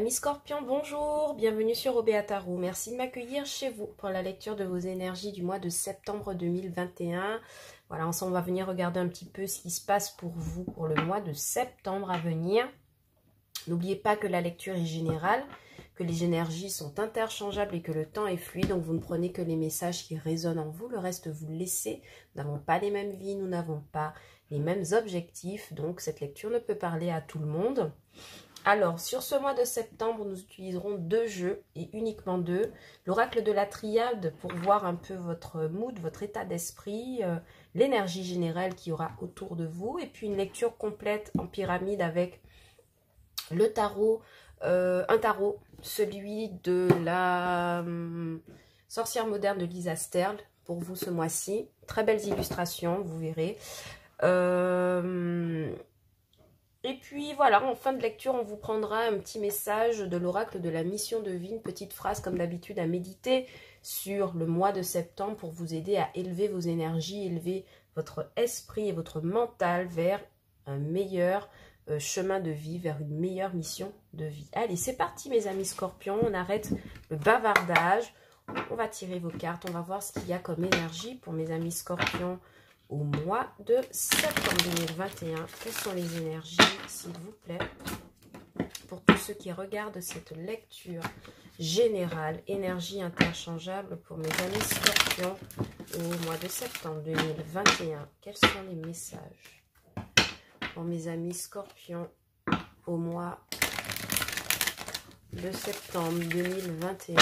Amis Scorpions, bonjour, bienvenue sur Obéa Tarot. Merci de m'accueillir chez vous pour la lecture de vos énergies du mois de septembre 2021. Voilà, ensemble on va venir regarder un petit peu ce qui se passe pour vous pour le mois de septembre à venir. N'oubliez pas que la lecture est générale, que les énergies sont interchangeables et que le temps est fluide. Donc vous ne prenez que les messages qui résonnent en vous, le reste vous le laissez. Nous n'avons pas les mêmes vies, nous n'avons pas les mêmes objectifs. Donc cette lecture ne peut parler à tout le monde. Alors, sur ce mois de septembre, nous utiliserons deux jeux et uniquement deux. L'oracle de la triade pour voir un peu votre mood, votre état d'esprit, l'énergie générale qu'il y aura autour de vous. Et puis une lecture complète en pyramide avec le tarot, un tarot, celui de la sorcière moderne de Lisa Sterle pour vous ce mois-ci. Très belles illustrations, vous verrez. Et puis voilà, en fin de lecture, on vous prendra un petit message de l'oracle de la mission de vie, une petite phrase comme d'habitude à méditer sur le mois de septembre pour vous aider à élever vos énergies, élever votre esprit et votre mental vers un meilleur chemin de vie, vers une meilleure mission de vie. Allez, c'est parti mes amis scorpions, on arrête le bavardage, on va tirer vos cartes, on va voir ce qu'il y a comme énergie pour mes amis scorpions au mois de septembre 2021. Quelles sont les énergies, s'il vous plaît, pour tous ceux qui regardent cette lecture générale, énergie interchangeable pour mes amis scorpions au mois de septembre 2021. Quels sont les messages pour mes amis scorpions au mois de septembre 2021?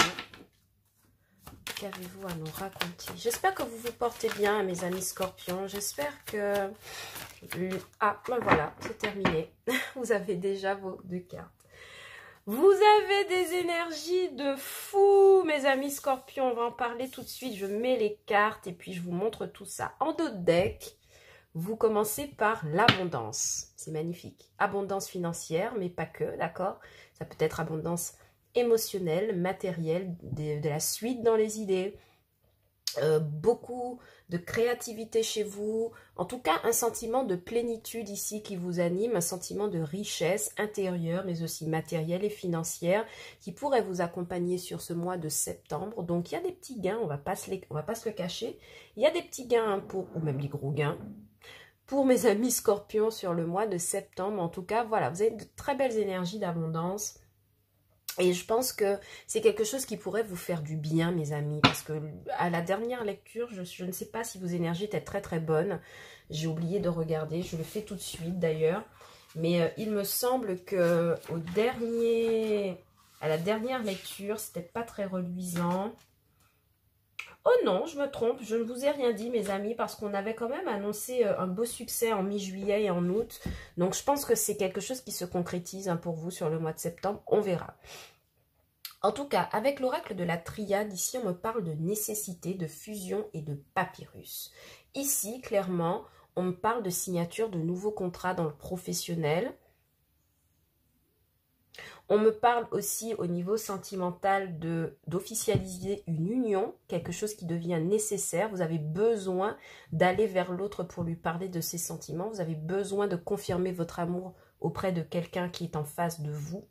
Qu'avez-vous à nous raconter? J'espère que vous vous portez bien, mes amis scorpions. J'espère que... Ah, ben voilà, c'est terminé. Vous avez déjà vos deux cartes. Vous avez des énergies de fou, mes amis scorpions. On va en parler tout de suite. Je mets les cartes et puis je vous montre tout ça. En dos de deck, vous commencez par l'abondance. C'est magnifique. Abondance financière, mais pas que, d'accord? Ça peut être abondance émotionnel, matériel, de la suite dans les idées, beaucoup de créativité chez vous, en tout cas un sentiment de plénitude ici qui vous anime, un sentiment de richesse intérieure mais aussi matérielle et financière qui pourrait vous accompagner sur ce mois de septembre. Donc il y a des petits gains, on va pas se le cacher, il y a des petits gains ou même des gros gains pour mes amis scorpions sur le mois de septembre. En tout cas, voilà, vous avez de très belles énergies d'abondance. Et je pense que c'est quelque chose qui pourrait vous faire du bien, mes amis, parce que à la dernière lecture, je ne sais pas si vos énergies étaient très très bonnes. J'ai oublié de regarder, je le fais tout de suite d'ailleurs. Mais il me semble que à la dernière lecture, c'était pas très reluisant. Oh non, je me trompe, je ne vous ai rien dit, mes amis, parce qu'on avait quand même annoncé un beau succès en mi-juillet et en août. Donc, je pense que c'est quelque chose qui se concrétise pour vous sur le mois de septembre. On verra. En tout cas, avec l'oracle de la triade, ici, on me parle de nécessité, de fusion et de papyrus. Ici, clairement, on me parle de signature de nouveaux contrats dans le professionnel. On me parle aussi au niveau sentimental d'officialiser une union, quelque chose qui devient nécessaire. Vous avez besoin d'aller vers l'autre pour lui parler de ses sentiments. Vous avez besoin de confirmer votre amour auprès de quelqu'un qui est en face de vous.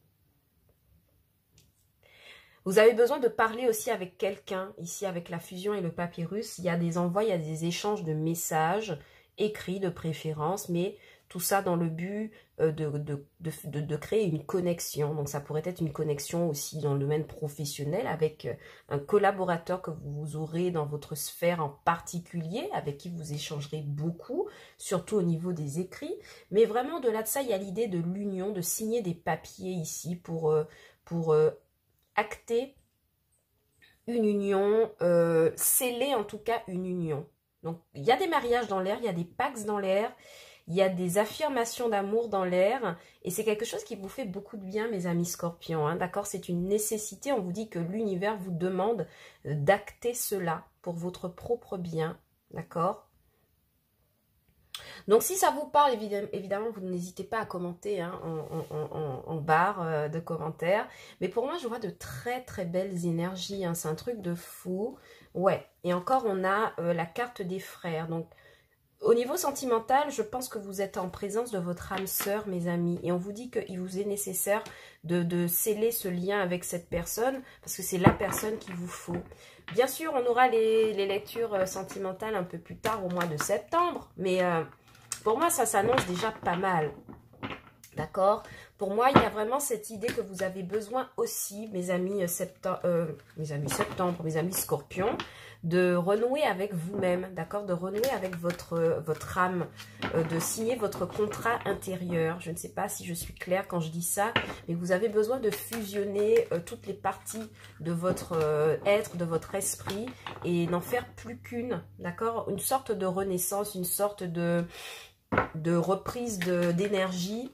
Vous avez besoin de parler aussi avec quelqu'un. Ici, avec la fusion et le papyrus, il y a des envois, il y a des échanges de messages écrits de préférence, mais tout ça dans le but de créer une connexion. Donc, ça pourrait être une connexion aussi dans le domaine professionnel avec un collaborateur que vous aurez dans votre sphère en particulier, avec qui vous échangerez beaucoup, surtout au niveau des écrits. Mais vraiment, de ça, il y a l'idée de l'union, de signer des papiers ici pour acter une union, sceller en tout cas une union. Donc, il y a des mariages dans l'air, il y a des pax dans l'air, il y a des affirmations d'amour dans l'air, et c'est quelque chose qui vous fait beaucoup de bien, mes amis scorpions, hein, d'accord? C'est une nécessité, on vous dit que l'univers vous demande d'acter cela pour votre propre bien, d'accord? Donc, si ça vous parle, évidemment, vous n'hésitez pas à commenter hein, en barre de commentaires. Mais pour moi, je vois de très, très belles énergies. Hein. C'est un truc de fou. Ouais. Et encore, on a la carte des frères. Donc, Au niveau sentimental, je pense que vous êtes en présence de votre âme sœur, mes amis. Et on vous dit qu'il vous est nécessaire de sceller ce lien avec cette personne, parce que c'est la personne qu'il vous faut. Bien sûr, on aura les lectures sentimentales un peu plus tard, au mois de septembre. Mais pour moi, ça s'annonce déjà pas mal. D'accord? Pour moi, il y a vraiment cette idée que vous avez besoin aussi, mes amis mes amis scorpions, de renouer avec vous-même, d'accord? De renouer avec votre âme, de signer votre contrat intérieur. Je ne sais pas si je suis claire quand je dis ça, mais vous avez besoin de fusionner toutes les parties de votre être, de votre esprit, et n'en faire plus qu'une, d'accord? Une sorte de renaissance, une sorte de reprise d'énergie,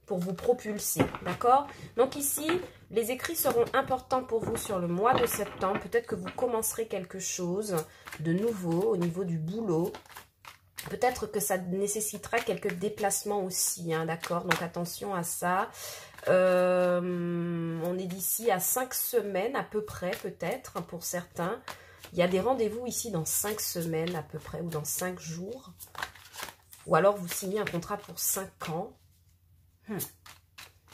pour vous propulser, d'accord? Donc ici, les écrits seront importants pour vous sur le mois de septembre. Peut-être que vous commencerez quelque chose de nouveau au niveau du boulot. Peut-être que ça nécessitera quelques déplacements aussi, hein, d'accord? Donc attention à ça. On est d'ici à 5 semaines à peu près, peut-être, hein, pour certains. Il y a des rendez-vous ici dans 5 semaines à peu près, ou dans 5 jours. Ou alors vous signez un contrat pour 5 ans. En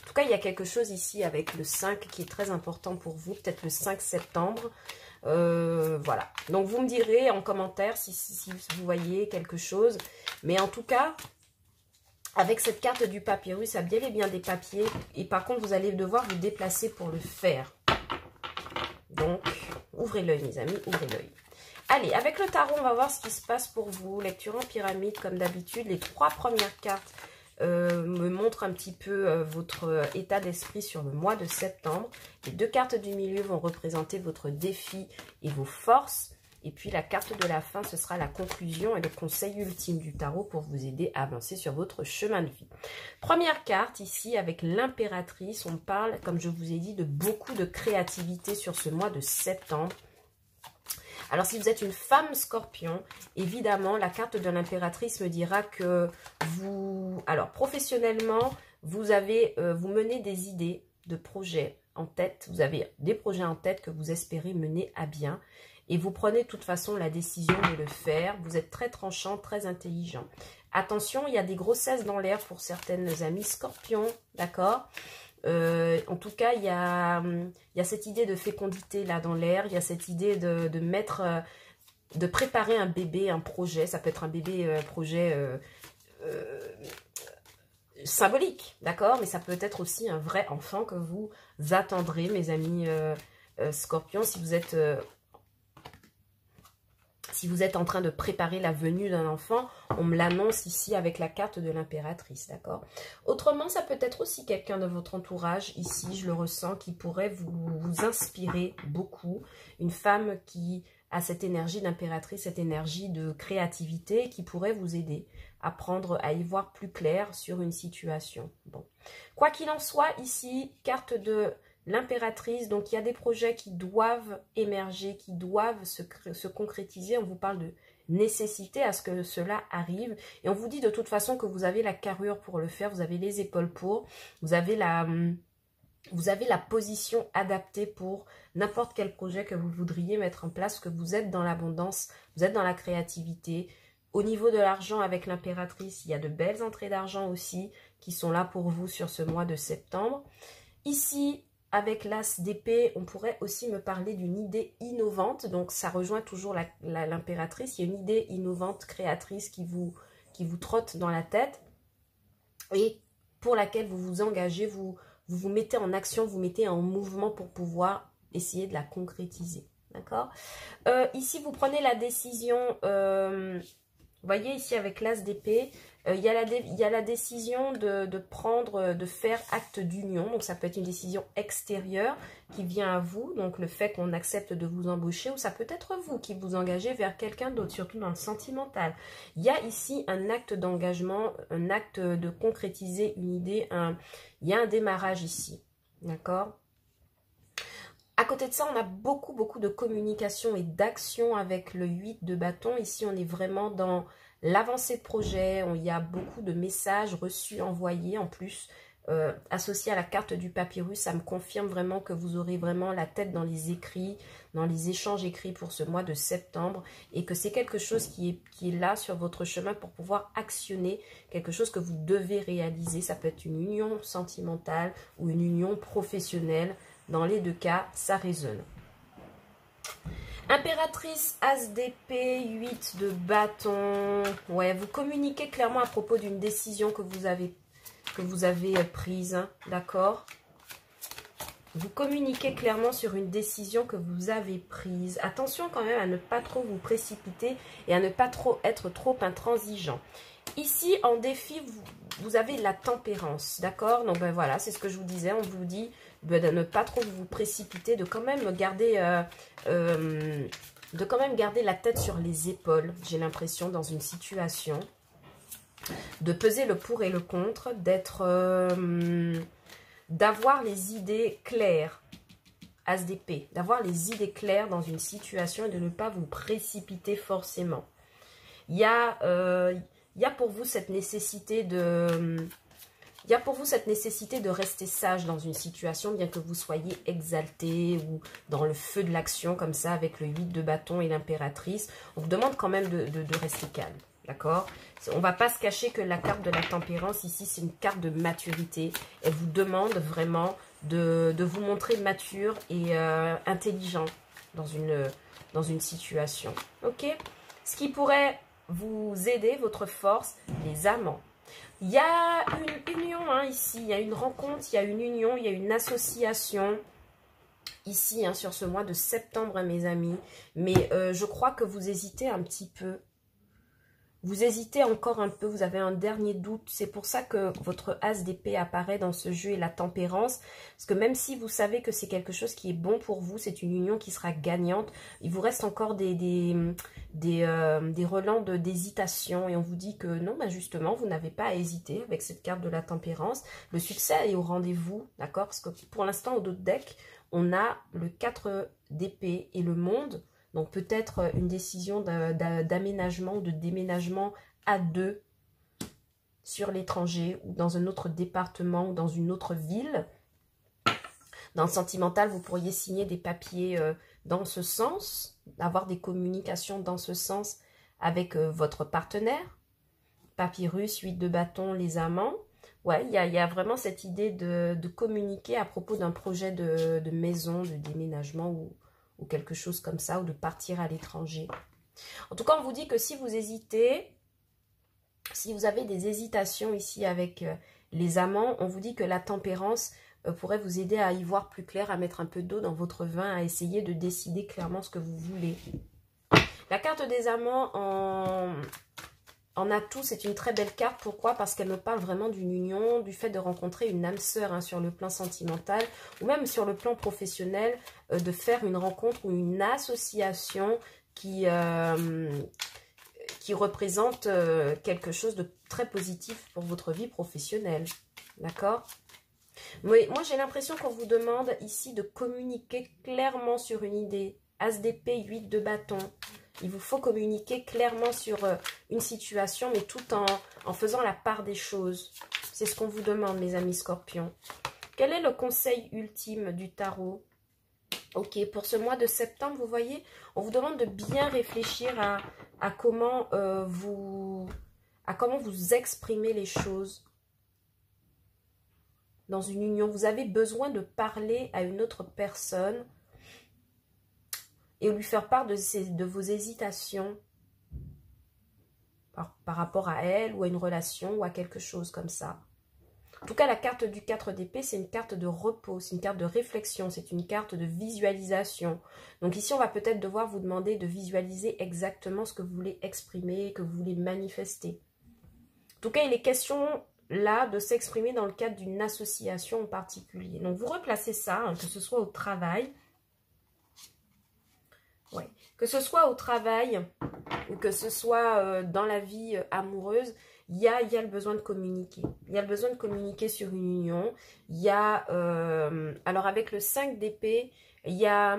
tout cas, il y a quelque chose ici avec le 5 qui est très important pour vous, peut-être le 5 septembre. Voilà. Donc, vous me direz en commentaire si vous voyez quelque chose. Mais en tout cas, avec cette carte du papyrus, il y a bien et bien des papiers. Et par contre, vous allez devoir vous déplacer pour le faire. Donc, ouvrez l'œil, mes amis, ouvrez l'œil. Allez, avec le tarot, on va voir ce qui se passe pour vous. Lecture en pyramide, comme d'habitude. Les 3 premières cartes me montre un petit peu votre état d'esprit sur le mois de septembre. Les 2 cartes du milieu vont représenter votre défi et vos forces. Et puis la carte de la fin, ce sera la conclusion et le conseil ultime du tarot pour vous aider à avancer sur votre chemin de vie. Première carte ici avec l'impératrice. On parle, comme je vous ai dit, de beaucoup de créativité sur ce mois de septembre. Alors, si vous êtes une femme scorpion, évidemment, la carte de l'impératrice me dira que vous... Alors, professionnellement, vous menez des idées de projets en tête. Vous avez des projets en tête que vous espérez mener à bien. Et vous prenez de toute façon la décision de le faire. Vous êtes très tranchant, très intelligent. Attention, il y a des grossesses dans l'air pour certaines amies scorpions, d'accord ? En tout cas, il y a cette idée de fécondité là dans l'air. Il y a cette idée de préparer un bébé, un projet. Ça peut être un bébé, projet symbolique, d'accord? Mais ça peut être aussi un vrai enfant que vous attendrez, mes amis scorpions, si vous êtes en train de préparer la venue d'un enfant. On me l'annonce ici avec la carte de l'impératrice, d'accord? Autrement, ça peut être aussi quelqu'un de votre entourage, ici, je le ressens, qui pourrait vous inspirer beaucoup. Une femme qui a cette énergie d'impératrice, cette énergie de créativité, qui pourrait vous aider à y voir plus clair sur une situation. Bon. Quoi qu'il en soit, ici, carte de... l'impératrice, donc il y a des projets qui doivent émerger, qui doivent se concrétiser. On vous parle de nécessité à ce que cela arrive. Et on vous dit de toute façon que vous avez la carrure pour le faire, vous avez les épaules pour, vous avez la position adaptée pour n'importe quel projet que vous voudriez mettre en place, que vous êtes dans l'abondance, vous êtes dans la créativité. Au niveau de l'argent, avec l'impératrice, il y a de belles entrées d'argent aussi qui sont là pour vous sur ce mois de septembre. Ici, avec l'as d'épée, on pourrait aussi me parler d'une idée innovante. Donc, ça rejoint toujours l'impératrice. Il y a une idée innovante, créatrice qui vous trotte dans la tête et pour laquelle vous vous engagez, vous mettez en action, vous mettez en mouvement pour pouvoir essayer de la concrétiser. D'accord? Ici, vous prenez la décision... vous voyez ici avec l'as d'épée, il y a la décision de faire acte d'union. Donc ça peut être une décision extérieure qui vient à vous. Donc le fait qu'on accepte de vous embaucher, ou ça peut être vous qui vous engagez vers quelqu'un d'autre, surtout dans le sentimental. Il y a ici un acte d'engagement, un acte de concrétiser une idée. Il y a un démarrage ici. D'accord ? À côté de ça, on a beaucoup de communication et d'action avec le 8 de bâton. Ici, on est vraiment dans l'avancée de projet. Il y a beaucoup de messages reçus, envoyés en plus associé à la carte du papyrus, ça me confirme vraiment que vous aurez vraiment la tête dans les écrits, dans les échanges écrits pour ce mois de septembre, et que c'est quelque chose qui est là sur votre chemin pour pouvoir actionner quelque chose que vous devez réaliser. Ça peut être une union sentimentale ou une union professionnelle. Dans les deux cas, ça résonne. Impératrice, As d'épée, 8 de bâton. Ouais, vous communiquez clairement à propos d'une décision que vous avez prise, hein, d'accord? Vous communiquez clairement sur une décision que vous avez prise. Attention quand même à ne pas trop vous précipiter et à ne pas trop être trop intransigeant. Ici, en défi, vous avez la tempérance, d'accord? Donc ben voilà, c'est ce que je vous disais. On vous dit de ne pas trop vous précipiter, de quand même garder la tête sur les épaules, j'ai l'impression, dans une situation. De peser le pour et le contre, d'avoir les idées claires, As d'épée, d'avoir les idées claires dans une situation et de ne pas vous précipiter forcément. Il y a pour vous cette nécessité de rester sage dans une situation, bien que vous soyez exalté ou dans le feu de l'action, comme ça, avec le 8 de bâton et l'impératrice. On vous demande quand même de rester calme, d'accord? On ne va pas se cacher que la carte de la tempérance, ici, c'est une carte de maturité. Elle vous demande vraiment de vous montrer mature et intelligent dans une situation, ok? Ce qui pourrait vous aider, votre force, les amants. Il y a une union, hein, ici, il y a une rencontre, il y a une union, il y a une association, ici, hein, sur ce mois de septembre, hein, mes amis. Mais je crois que vous hésitez un petit peu. Vous hésitez encore un peu, vous avez un dernier doute. C'est pour ça que votre As d'épée apparaît dans ce jeu et la tempérance. Parce que même si vous savez que c'est quelque chose qui est bon pour vous, c'est une union qui sera gagnante, il vous reste encore des relents d'hésitation. Et on vous dit que non, bah justement, vous n'avez pas à hésiter avec cette carte de la tempérance. Le succès est au rendez-vous, d'accord? Parce que pour l'instant, au dos de deck, on a le 4 d'épée et le monde. Donc peut-être une décision d'aménagement ou de déménagement à deux sur l'étranger ou dans un autre département ou dans une autre ville. Dans le sentimental, vous pourriez signer des papiers dans ce sens, avoir des communications dans ce sens avec votre partenaire. Papyrus, 8 de bâton, les amants. Ouais, il y a vraiment cette idée de communiquer à propos d'un projet de maison, de déménagement ou quelque chose comme ça, ou de partir à l'étranger. En tout cas, on vous dit que si vous hésitez, si vous avez des hésitations ici avec les amants, on vous dit que la tempérance pourrait vous aider à y voir plus clair, à mettre un peu d'eau dans votre vin, à essayer de décider clairement ce que vous voulez. La carte des amants en atout, c'est une très belle carte. Pourquoi? Parce qu'elle me parle vraiment d'une union, du fait de rencontrer une âme sœur, hein, sur le plan sentimental ou même sur le plan professionnel, de faire une rencontre ou une association qui représente quelque chose de très positif pour votre vie professionnelle. D'accord? Moi, j'ai l'impression qu'on vous demande ici de communiquer clairement sur une idée. As d'épée, 8 de bâton. Il vous faut communiquer clairement sur une situation, mais tout en faisant la part des choses. C'est ce qu'on vous demande, mes amis scorpions. Quel est le conseil ultime du tarot? Ok, pour ce mois de septembre, vous voyez, on vous demande de bien réfléchir à comment vous exprimez les choses dans une union. Vous avez besoin de parler à une autre personne et lui faire part de vos hésitations par rapport à elle ou à une relation ou à quelque chose comme ça. En tout cas, la carte du 4 d'épée, c'est une carte de repos, c'est une carte de réflexion, c'est une carte de visualisation. Donc ici, on va peut-être devoir vous demander de visualiser exactement ce que vous voulez exprimer, que vous voulez manifester. En tout cas, il est question là de s'exprimer dans le cadre d'une association en particulier. Donc vous replacez ça, hein, que ce soit au travail. Ouais. Que ce soit au travail ou que ce soit dans la vie amoureuse, il y a le besoin de communiquer. Il y a le besoin de communiquer sur une union. Il y a, alors avec le 5 d'épée, il y a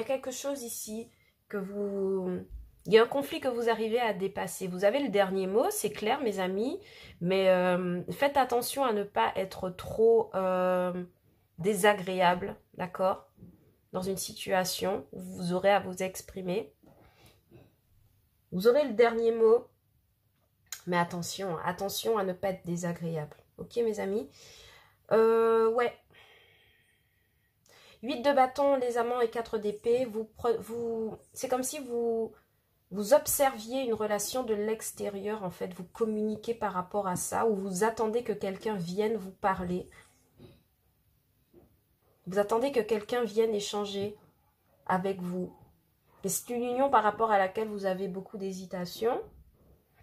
quelque chose ici que vous Il y a un conflit que vous arrivez à dépasser. Vous avez le dernier mot, c'est clair, mes amis. Mais faites attention à ne pas être trop désagréable, d'accord? Dans une situation où vous aurez à vous exprimer. Vous aurez le dernier mot. Mais attention, attention à ne pas être désagréable. Ok, mes amis? Ouais. 8 de bâton, les amants et 4 d'épée. C'est comme si vous observiez une relation de l'extérieur, en fait. Vous communiquez par rapport à ça, ou vous attendez que quelqu'un vienne vous parler. Vous attendez que quelqu'un vienne échanger avec vous. Mais c'est une union par rapport à laquelle vous avez beaucoup d'hésitation.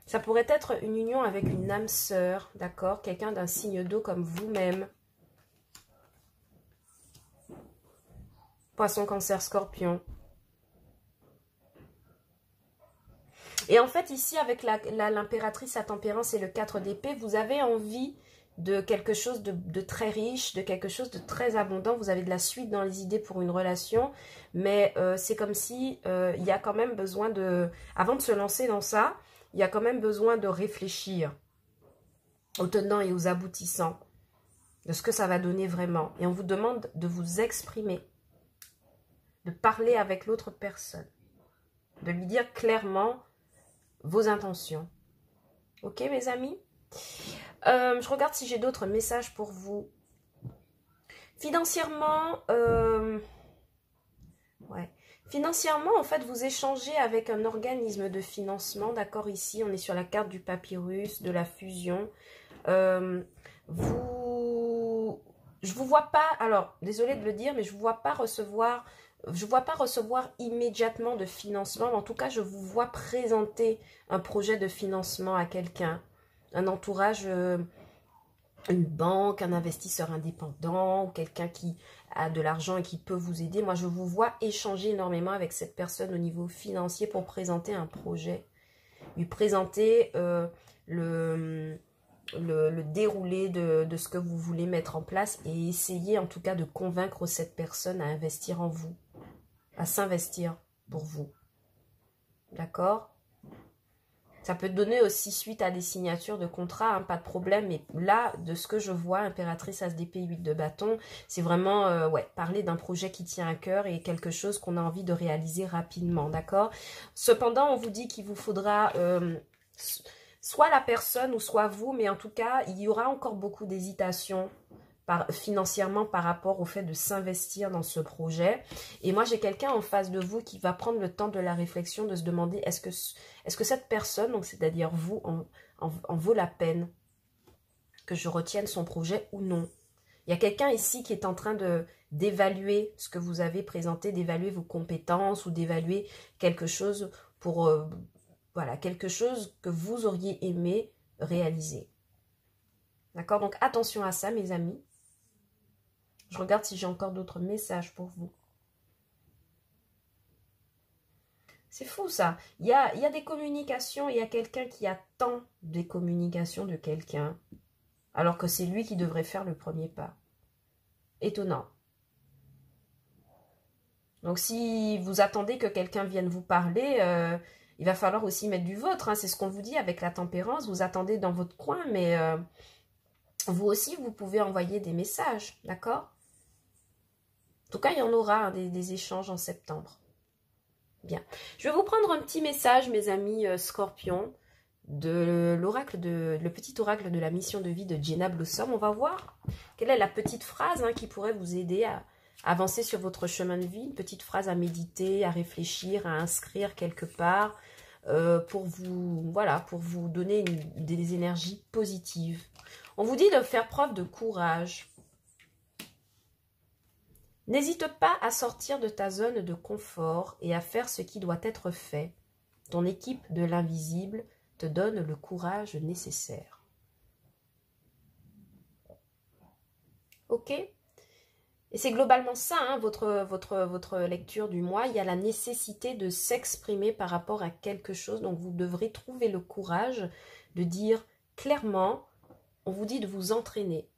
Ça pourrait être une union avec une âme sœur, d'accord? Quelqu'un d'un signe d'eau comme vous-même. Poisson, Cancer, Scorpion. Et en fait, ici, avec l'impératrice à tempérance et le 4 d'épée, vous avez envie de quelque chose de très riche, de quelque chose de très abondant. Vous avez de la suite dans les idées pour une relation. Mais c'est comme si il y a quand même besoin de... Avant de se lancer dans ça, il y a quand même besoin de réfléchir aux tenants et aux aboutissants de ce que ça va donner vraiment. Et on vous demande de vous exprimer, de parler avec l'autre personne, de lui dire clairement vos intentions. Ok, mes amis? Je regarde si j'ai d'autres messages pour vous. Financièrement, ouais. Financièrement, en fait, vous échangez avec un organisme de financement. D'accord, ici, on est sur la carte du papyrus, de la fusion. Je vous vois pas, alors, désolée de le dire, mais je vous vois pas recevoir... Je ne vois pas recevoir immédiatement de financement. En tout cas, je vous vois présenter un projet de financement à quelqu'un. Un entourage, une banque, un investisseur indépendant, ou quelqu'un qui a de l'argent et qui peut vous aider. Moi, je vous vois échanger énormément avec cette personne au niveau financier pour présenter un projet. Lui présenter le déroulé de ce que vous voulez mettre en place et essayer en tout cas de convaincre cette personne à investir en vous, à s'investir pour vous. D'accord? Ça peut donner aussi suite à des signatures de contrat, hein, pas de problème. Mais là, de ce que je vois, impératrice as d'épée, 8 de bâton, c'est vraiment ouais, parler d'un projet qui tient à cœur et quelque chose qu'on a envie de réaliser rapidement. D'accord? Cependant, on vous dit qu'il vous faudra... soit la personne ou soit vous, mais en tout cas, il y aura encore beaucoup d'hésitation financièrement par rapport au fait de s'investir dans ce projet. Et moi, j'ai quelqu'un en face de vous qui va prendre le temps de la réflexion, de se demander est-ce que cette personne, donc c'est-à-dire vous, en vaut la peine que je retienne son projet ou non. Il y a quelqu'un ici qui est en train d'évaluer ce que vous avez présenté, d'évaluer vos compétences ou d'évaluer quelque chose pour... voilà, quelque chose que vous auriez aimé réaliser. D'accord? Donc, attention à ça, mes amis. Je regarde si j'ai encore d'autres messages pour vous. C'est fou, ça. Il y a des communications, il y a quelqu'un qui attend des communications de quelqu'un, alors que c'est lui qui devrait faire le premier pas. Étonnant. Donc, si vous attendez que quelqu'un vienne vous parler... il va falloir aussi mettre du vôtre, hein. C'est ce qu'on vous dit avec la tempérance. Vous attendez dans votre coin, mais vous aussi, vous pouvez envoyer des messages, d'accord? En tout cas, il y en aura hein, des échanges en septembre. Bien. Je vais vous prendre un petit message, mes amis Scorpions, de l'oracle, le petit oracle de la mission de vie de Jenna Blossom. On va voir quelle est la petite phrase hein, qui pourrait vous aider à avancer sur votre chemin de vie. Une petite phrase à méditer, à réfléchir, à inscrire quelque part. Pour vous, voilà, pour vous donner des énergies positives. On vous dit de faire preuve de courage. N'hésite pas à sortir de ta zone de confort et à faire ce qui doit être fait. Ton équipe de l'invisible te donne le courage nécessaire. Ok? Et c'est globalement ça, hein, votre lecture du mois. Il y a la nécessité de s'exprimer par rapport à quelque chose. Donc, vous devrez trouver le courage de dire clairement, on vous dit de vous entraîner.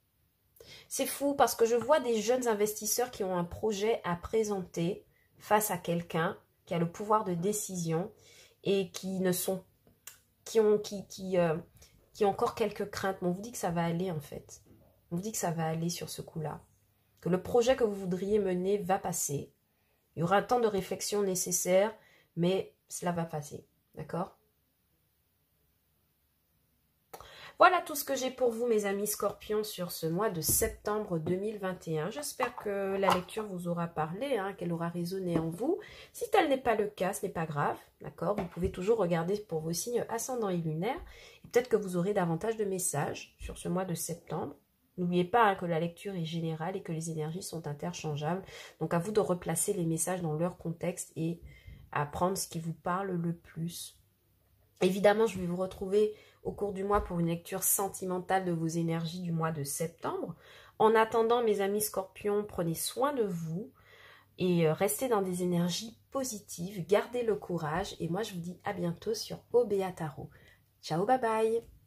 C'est fou parce que je vois des jeunes investisseurs qui ont un projet à présenter face à quelqu'un qui a le pouvoir de décision. et qui ne sont, qui ont encore quelques craintes. Mais on vous dit que ça va aller en fait. On vous dit que ça va aller sur ce coup-là. Que le projet que vous voudriez mener va passer. Il y aura un temps de réflexion nécessaire, mais cela va passer. D'accord? Voilà tout ce que j'ai pour vous, mes amis scorpions, sur ce mois de septembre 2021. J'espère que la lecture vous aura parlé, hein, qu'elle aura résonné en vous. Si tel n'est pas le cas, ce n'est pas grave, d'accord? Vous pouvez toujours regarder pour vos signes ascendants et lunaires. Et peut-être que vous aurez davantage de messages sur ce mois de septembre. N'oubliez pas hein, que la lecture est générale et que les énergies sont interchangeables. Donc à vous de replacer les messages dans leur contexte et à prendre ce qui vous parle le plus. Évidemment, je vais vous retrouver au cours du mois pour une lecture sentimentale de vos énergies du mois de septembre. En attendant, mes amis scorpions, prenez soin de vous et restez dans des énergies positives. Gardez le courage et moi, je vous dis à bientôt sur OBA Tarot. Ciao, bye bye!